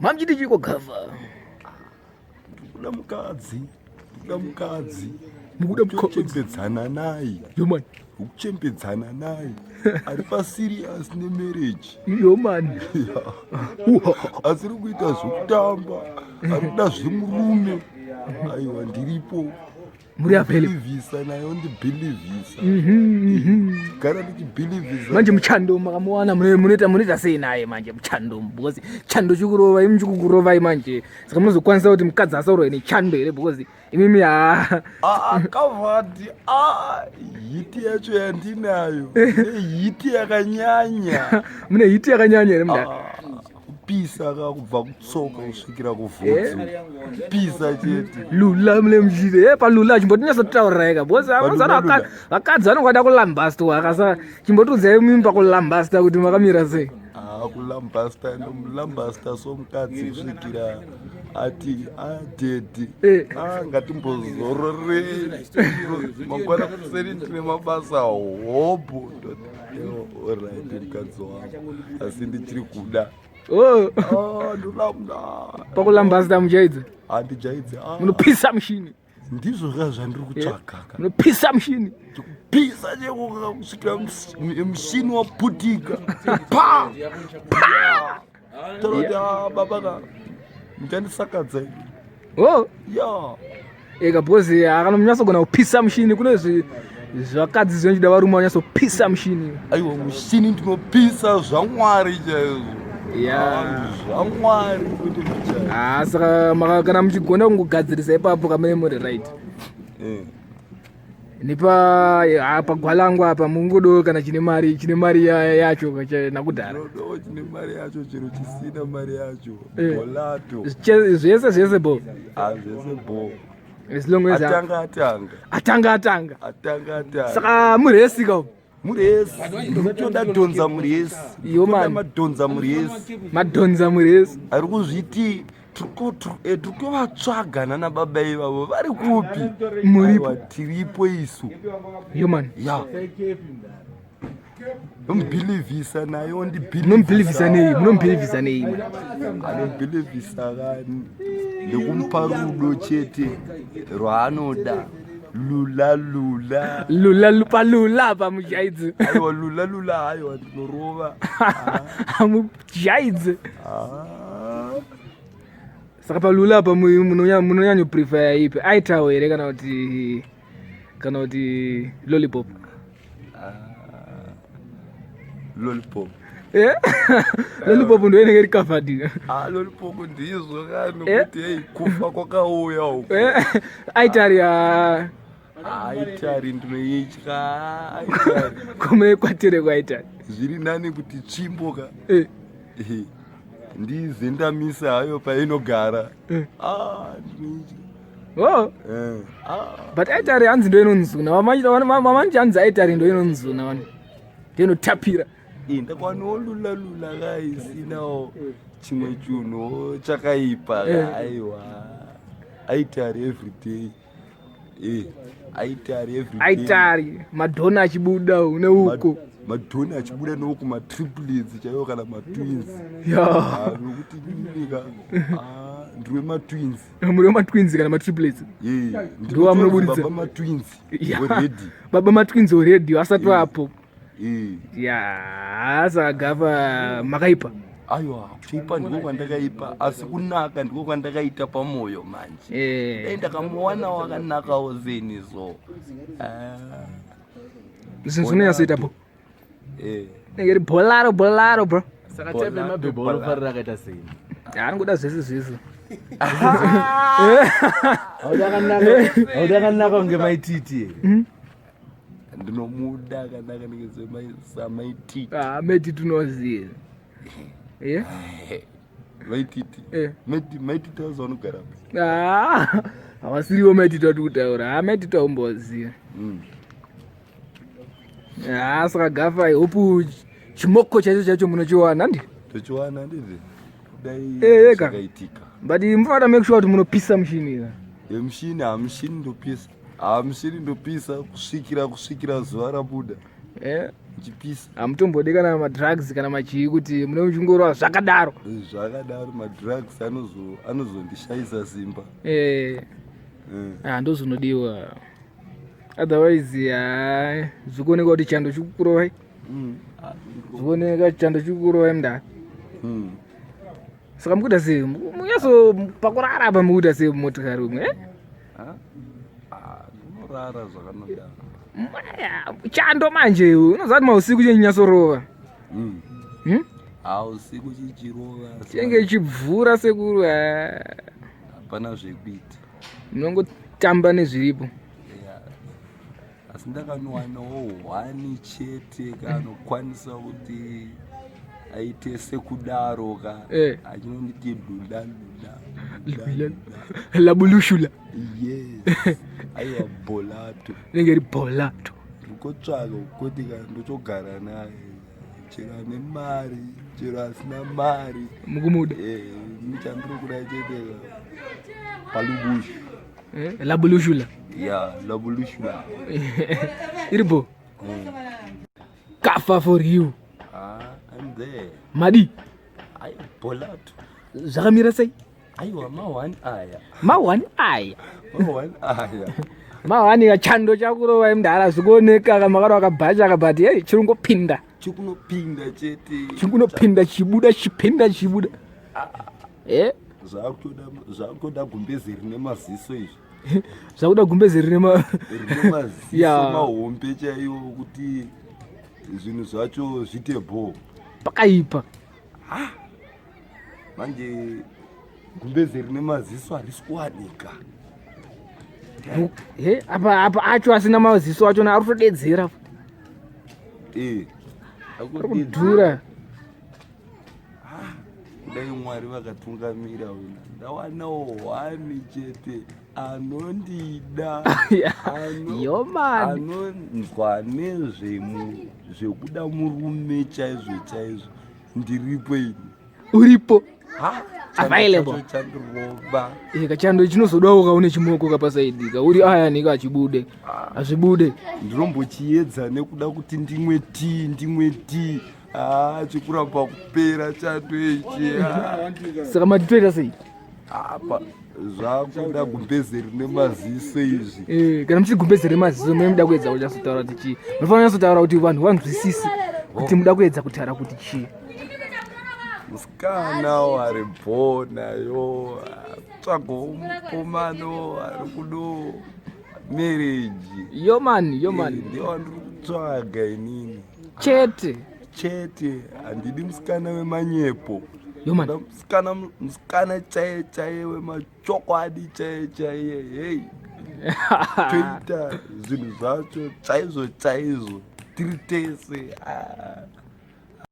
Mamchiti chiko Gaffa. Kuda Mukadzi. Mukuda Mukadzi. Uchembedzana naye. Yo man. Uchembedzana naye. Ari pa serious ne marriage. Yo man. Asiri kuita zvokutamba. Ari kuda zvemurume. Aiwa ndiripo. Muri apele. Visa nayo ndibhilivisa. Gara ndichibhilivisa. Manje muchando makamuwana munoita sei naye manje muchando because chando chikurova imuchikukurova manje saka munozokwanisa kuti mukadzi asaurwa nechando here because imimi kavhati hiti yacho yandinayo hiti yakanyanya. Mune hiti yakanyanya here mudada. Pisa kubva kutsoka kusvikira kuvhudzi. Pisa chete. Lula mule mjire palula chimbotinyasotaurira eka because amazana vakadzi vanokwada kulambasta akasa chimbotudzai mimba kulambasta kuti makamira sei. Kulambasta nomulambasta somukadzi kusvikira ati adedi ngatimbozororei mangwana kuseri ndine mabasa hobo orit mukadzi wangu asi ndichiri kuda ndolamda pakulambasta mujaidza handijaidze munopisa mushini ndizvo zvandiri kutsvaka munopisa mushini pisa chekuka kusvikira mushini waputika pa taroti babaka muchandisakadza eka bhozi akanomunyasogona kupisa mushini kune zvakadzi zvinchida varume vanyatsopisa mushini. Aiwa mushini ndinopisa zvamwari chaizvo. Zvamwari kuti saka kana muchigona kungogadzirisa ipapo kamene muri right nepa pagwalangu apa mungodo kana chine mari yacho nakudhara chine mari yacho chero chisina mari yacho bolato zvese bo zvese bo as long as atanga saka muresi ka muresi ndotoda donza muresi yo man madonza muresi ari kuzviti turikuvatsvaga nana baba ivavo vari kupi muripo tiripo isu yo man nomubhilivhisa nayo munomubhilivhisa nei anobhilivhisa kani ndekumupa rudo chete rwaanoda palula pamujaidzi aiwa lula aiwa ndinorova amujaidzi saka palula apa munonyanya prefer ipi aitawo here kana kuti lollipop lollipop ndo inenge iri covered lollipop ndizvo kani kuti hey kufa kwakauya uko aitari ndinoitya kome kwatere kwaitari zviri nani kuti tsvimboka ndizendamisa hayo painogara but aitari hanzi ndo inonzuna mamanji hanzi aitari ndo inonzuna vani ndinotapira ndakwanolula kaisinawo chimwe chunhu chakaipa aiwa aitari everyday aitari madhona achibuda neuko madhoni achibuda neuko matriplets chaiwo kana matwins nokuti nyika ndiri matwins muri matwins kana matriplets ndiwa munoburitsa baba matwins already asati apo saka Gaffa makaipa aiwa kuipa ndiko kwandakaipa asi kunaka ndiko kwandakaita pamoyo manje ndakamuwana wakanakawo zenizo zvinhu zvinonyatsoitapo negeri bolaro bro saka tepe mabhebha unofarira akaita sei anongoda zvese haudakanaka kunge maititi ndinomuda kanaka nezemaititi maititi unoziva maititi azaunogara havasiriwo maititi ati kutaura maititi aumboziva saka Gaffa hopu chimoko chacho munochiwana ndi tochiwana ndizve kudai zvakaitika but munofanira make sure kuti munopisa mushini mushini ndopisa kusvikira zuva rabuda chipisa amutombode kana madrugs kana machii kuti mune muchingorova zvakadaro madrugs anozondishayisa simba ndozvinodiwa otherwise zvikuoneka kuti chando chikukurovai zvikuoneka chando chikukurovai mudara saka mukuita sei munyaso pakurara apa mukuita sei motikari umwe unorara zvakanodaro chando manje unoziva kuti mausiku chenyatsorova usiku chichirova chenge chibvura sekuru hapana zvekuita munongotamba nezviripo asi ndakanowanawo 1 chete kanokwanisa kuti aite sekudaro ka achinonditi duda labulushula yes aiwa bolato ringe ribholato rikotsvaka kuti ndochogara naye chero ane mari chero asina mari mukumuda michandiri kudai chete palubushu labulushula labulushula iripo Gaffa for you I'm there madi bolato zvakamira sei aiwa ma1 aya mahwani kachando chakurovai mudhara zvikuoneka kamakaro akabhacha kabhati chirungopinda chikunopinda chete chikunopinda chibuda chipinda chibuda zvakutoda gumbezi rine maziso izvi zvakuda gumbezi rine maziso mahombe chaiwo kuti zvinhu zvacho zviite bho pakaipa manje gumbezi rine maziso harisi kuwanika apa acho asina maziso achona ari kutodedzera kudhura kudai mwari vakatungamira ndawanawo 1 chete anondida anonzwa nezvekuda murume chaizvo ndiripo ini uripo available chandirova kachando chinozodawo kaune chimoko kapasaidi kauri ayanika achibude azvibude ndirombochiedza nekuda kuti ndimwe tii chikuramba kupera chando ichi saka matitoita sei apa zvakuda gumbezi rine maziso izvi kana muchiri gumbezi remaziso mune muda kuedza kuchasotaura kuti chii munofanira kunyasotaura kuti vanhu vanzwisisi kuti muda kuedza kutaura kuti chii musikana ari bhonayo tsvago mukomano ari kudo mereji yomani ndio andiri kutsvaga inini chete handidi musikana wemanyepo musikana chaiye wemachokwadi chaiye hei toita zvinhu zvacho chaizvo tiri tese